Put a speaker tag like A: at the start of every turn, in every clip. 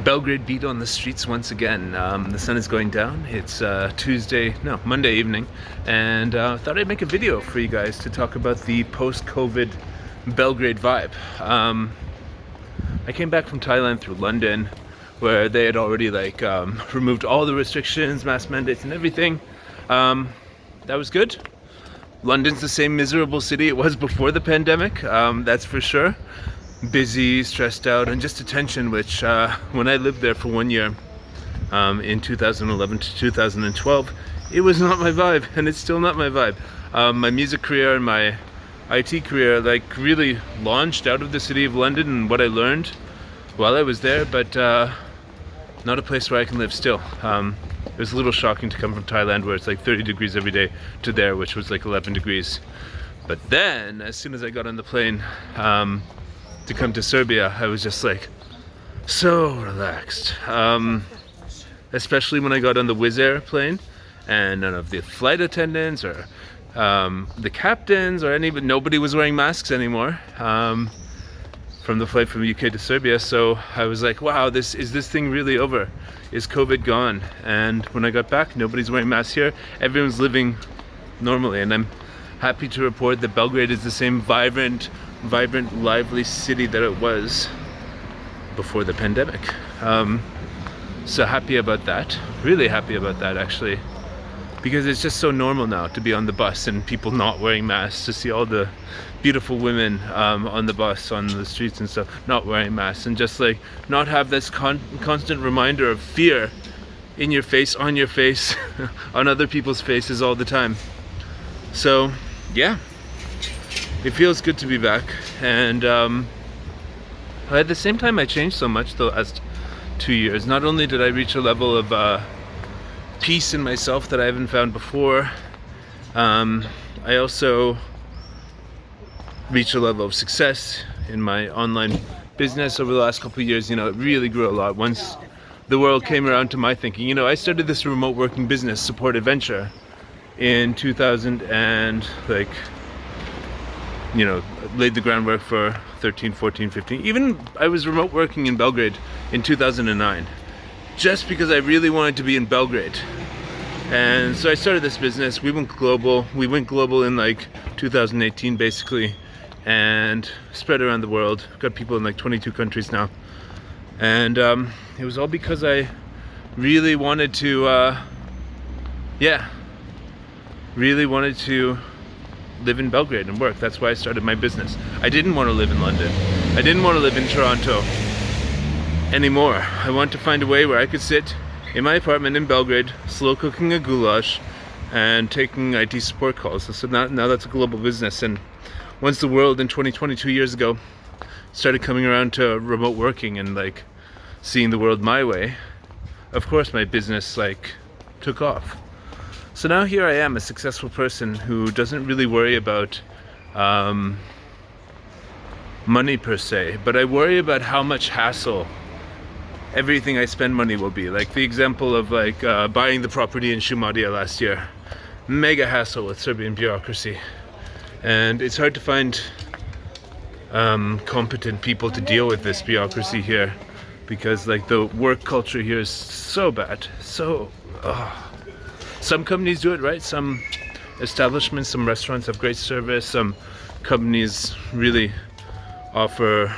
A: Belgrade beat on the streets once again. The sun is going down. It's Monday evening, and thought I'd make a video for you guys to talk about the post-COVID Belgrade vibe. I came back from Thailand through London, where they had already removed all the restrictions, mask mandates, and everything. That was good. London's the same miserable city it was before the pandemic, that's for sure. Busy, stressed out, and just attention, which when I lived there for 1 year, in 2011 to 2012, it was not my vibe, and it's still not my vibe. My music career and my IT career really launched out of the city of London and what I learned while I was there, but not a place where I can live still. It was a little shocking to come from Thailand, where it's 30 degrees every day, to there, which was 11 degrees. But then, as soon as I got on the plane to come to Serbia, I was just so relaxed. Especially when I got on the Wizz Air plane, and none of the flight attendants or the captains or nobody was wearing masks anymore from the flight from UK to Serbia. So I was like, wow, is this thing really over? Is COVID gone? And when I got back, nobody's wearing masks here. Everyone's living normally, and I'm happy to report that Belgrade is the same vibrant, lively city that it was before the pandemic. So happy about that. Really happy about that, actually, because it's just so normal now to be on the bus and people not wearing masks, to see all the beautiful women on the bus, on the streets and stuff, not wearing masks, and just not have this constant reminder of fear in your face, on your face, on other people's faces all the time. So yeah, it feels good to be back. And at the same time, I changed so much the last 2 years. Not only did I reach a level of peace in myself that I haven't found before, I also reached a level of success in my online business over the last couple of years. It really grew a lot once the world came around to my thinking. I started this remote working business supported venture in 2000 and laid the groundwork for 13, 14, 15. Even I was remote working in Belgrade in 2009, just because I really wanted to be in Belgrade. And so I started this business. We went global in 2018 basically, and spread around the world. Got people in 22 countries now. And it was all because I really wanted to live in Belgrade and work. That's why I started my business. I didn't want to live in London. I didn't want to live in Toronto anymore. I wanted to find a way where I could sit in my apartment in Belgrade, slow cooking a goulash and taking IT support calls. So now that's a global business. And once the world in 2020, 2 years ago, started coming around to remote working and seeing the world my way, of course my business took off. So now here I am, a successful person who doesn't really worry about money per se, but I worry about how much hassle everything I spend money will be. The example of buying the property in Shumadia last year. Mega hassle with Serbian bureaucracy. And it's hard to find competent people to deal with this bureaucracy here, because the work culture here is so bad. Some companies do it right. Some establishments, some restaurants have great service. Some companies really offer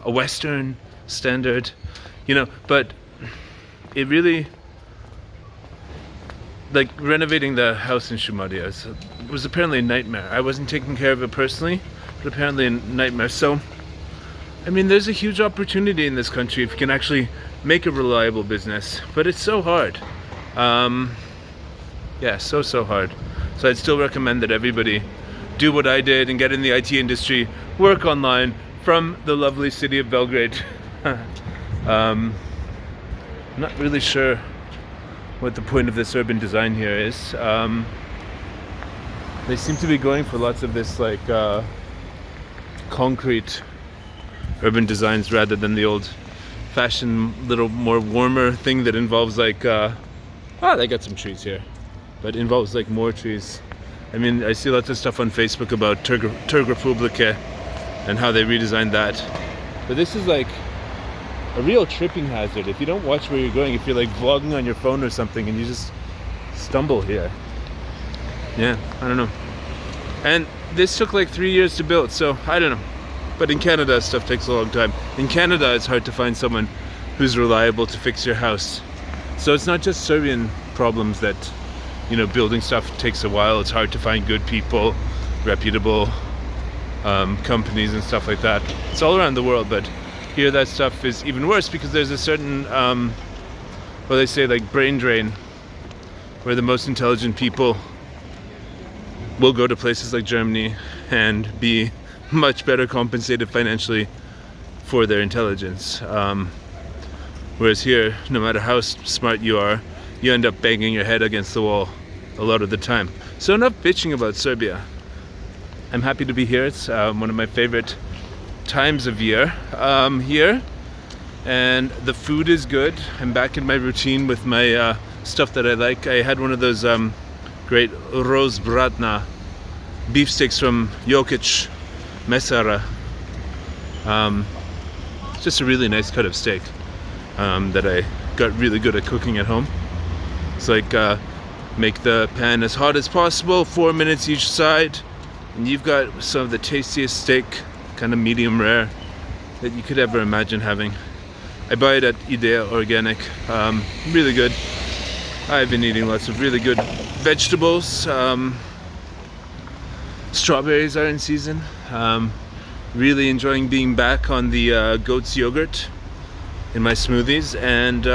A: a Western standard, but it really, renovating the house in Shumadia was apparently a nightmare. I wasn't taking care of it personally, but apparently a nightmare. So, there's a huge opportunity in this country if you can actually make a reliable business, but it's so hard. So hard. So I'd still recommend that everybody do what I did and get in the IT industry, work online from the lovely city of Belgrade. I'm not really sure what the point of this urban design here is. They seem to be going for lots of this concrete urban designs rather than the old fashioned little more warmer thing that involves they got some trees here, but involves more trees. I see lots of stuff on Facebook about Trg Republike and how they redesigned that. But this is a real tripping hazard. If you don't watch where you're going, if you're like vlogging on your phone or something and you just stumble here. Yeah, I don't know. And this took like 3 years to build, so I don't know. But in Canada, stuff takes a long time. In Canada, it's hard to find someone who's reliable to fix your house. So it's not just Serbian problems that, you know, building stuff takes a while. It's hard to find good people, reputable companies and stuff like that. It's all around the world, but here that stuff is even worse because there's a certain, well, they say like brain drain, where the most intelligent people will go to places like Germany and be much better compensated financially for their intelligence. Whereas here, no matter how smart you are, you end up banging your head against the wall a lot of the time. So enough bitching about Serbia. I'm happy to be here. It's one of my favorite times of year here, and the food is good. I'm back in my routine with my stuff that I like. I had one of those great rozbratna beefsteaks from Jokic Mesara. It's just a really nice cut of steak that I got really good at cooking at home. It's like make the pan as hot as possible, 4 minutes each side, and you've got some of the tastiest steak, kind of medium rare, that you could ever imagine having. I buy it at Idea Organic. Really good. I've been eating lots of really good vegetables. Strawberries are in season. Really enjoying being back on the goat's yogurt in my smoothies, and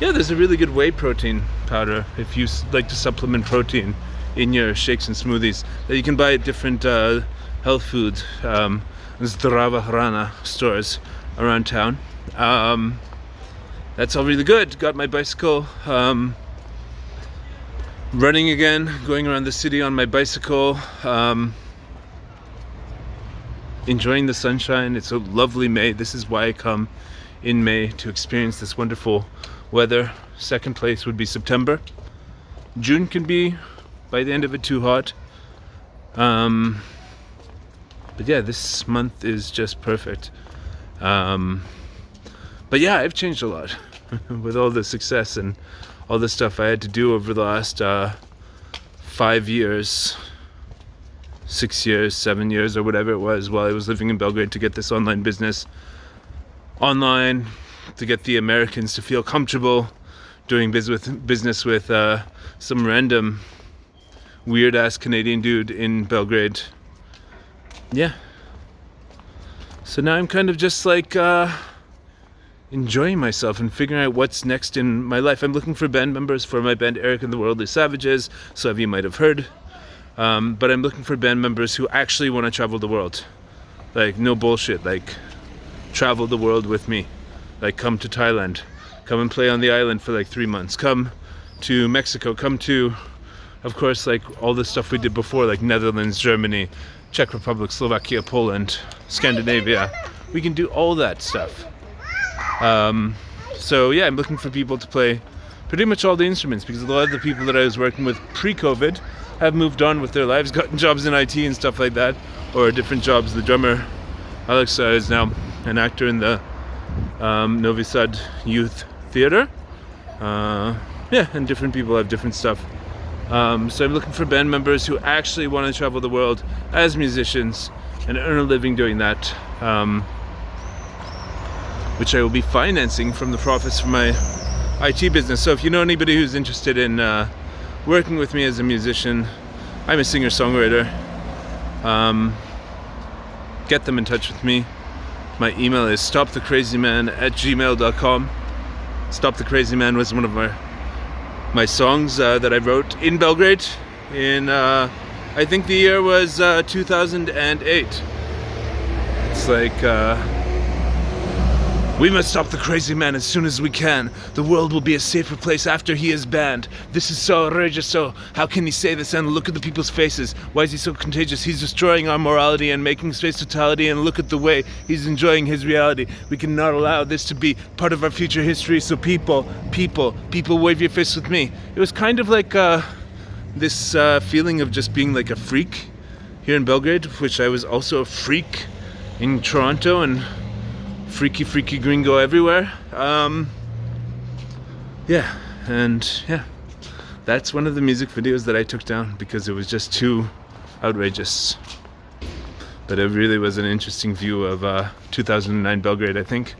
A: yeah, there's a really good whey protein powder if you like to supplement protein in your shakes and smoothies that you can buy at different health food Zdrava Hrana stores around town. That's all really good. Got my bicycle running again, going around the city on my bicycle, enjoying the sunshine. It's a lovely May. This is why I come in May, to experience this wonderful weather. Second place would be September. June can be, by the end of it, too hot. But yeah, this month is just perfect. But yeah, I've changed a lot with all the success and all the stuff I had to do over the last 5 years, 6 years, 7 years, or whatever it was while I was living in Belgrade, to get this online business online, to get the Americans to feel comfortable doing business with some random weird ass Canadian dude in Belgrade. Yeah. So now I'm kind of just like enjoying myself and figuring out what's next in my life. I'm looking for band members for my band Eric and the Worldly Savages. Some of you might have heard. But I'm looking for band members who actually want to travel the world. Like, no bullshit. Like, travel the world with me. Like, come to Thailand. Come and play on the island for like 3 months. Come to Mexico. Come to, of course, like all the stuff we did before, like Netherlands, Germany, Czech Republic, Slovakia, Poland, Scandinavia. We can do all that stuff. So yeah, I'm looking for people to play pretty much all the instruments, because a lot of the people that I was working with pre-COVID have moved on with their lives, gotten jobs in IT and stuff like that, or different jobs. The drummer, Alex, is now an actor in the Novi Sad Youth Theatre. Yeah, and different people have different stuff. So I'm looking for band members who actually want to travel the world as musicians and earn a living doing that, which I will be financing from the profits from my IT business. So if you know anybody who's interested in working with me as a musician, I'm a singer-songwriter, get them in touch with me. My email is stopthecrazyman@gmail.com. Stop the Crazy Man was one of my songs that I wrote in Belgrade in I think the year was 2008. It's like we must stop the crazy man as soon as we can. The world will be a safer place after he is banned. This is so outrageous, so how can he say this? And look at the people's faces. Why is he so contagious? He's destroying our morality and making space totality, and look at the way he's enjoying his reality. We cannot allow this to be part of our future history, so people, wave your fists with me. It was kind of like this feeling of just being like a freak here in Belgrade, which I was also a freak in Toronto, and freaky gringo everywhere. Yeah, and yeah, that's one of the music videos that I took down because it was just too outrageous. But it really was an interesting view of 2009 Belgrade, I think.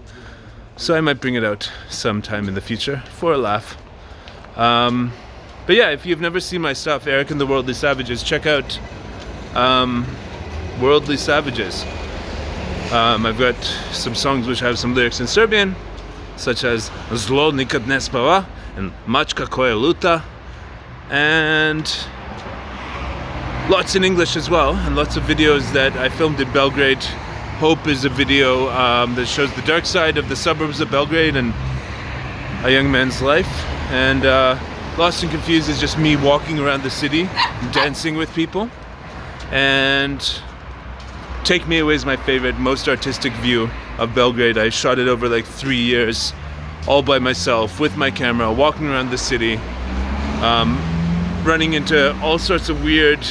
A: So I might bring it out sometime in the future for a laugh. But yeah, if you've never seen my stuff, Eric and the Worldly Savages, check out Worldly Savages. I've got some songs which have some lyrics in Serbian, such as Zlo nikad ne spava and Mačka koja luta, and lots in English as well, and lots of videos that I filmed in Belgrade. Hope is a video that shows the dark side of the suburbs of Belgrade and a young man's life. And Lost and Confused is just me walking around the city, dancing with people. And Take Me Away is my favorite, most artistic view of Belgrade. I shot it over like 3 years, all by myself, with my camera, walking around the city, running into all sorts of weird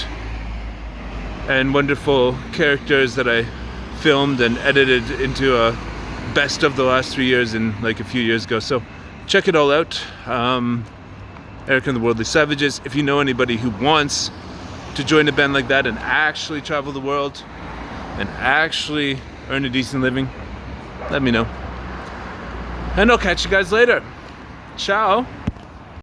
A: and wonderful characters that I filmed and edited into a best of the last 3 years in like a few years ago. So check it all out. Eric and the Worldly Savages. If you know anybody who wants to join a band like that and actually travel the world and actually earn a decent living, let me know. And I'll catch you guys later. Ciao.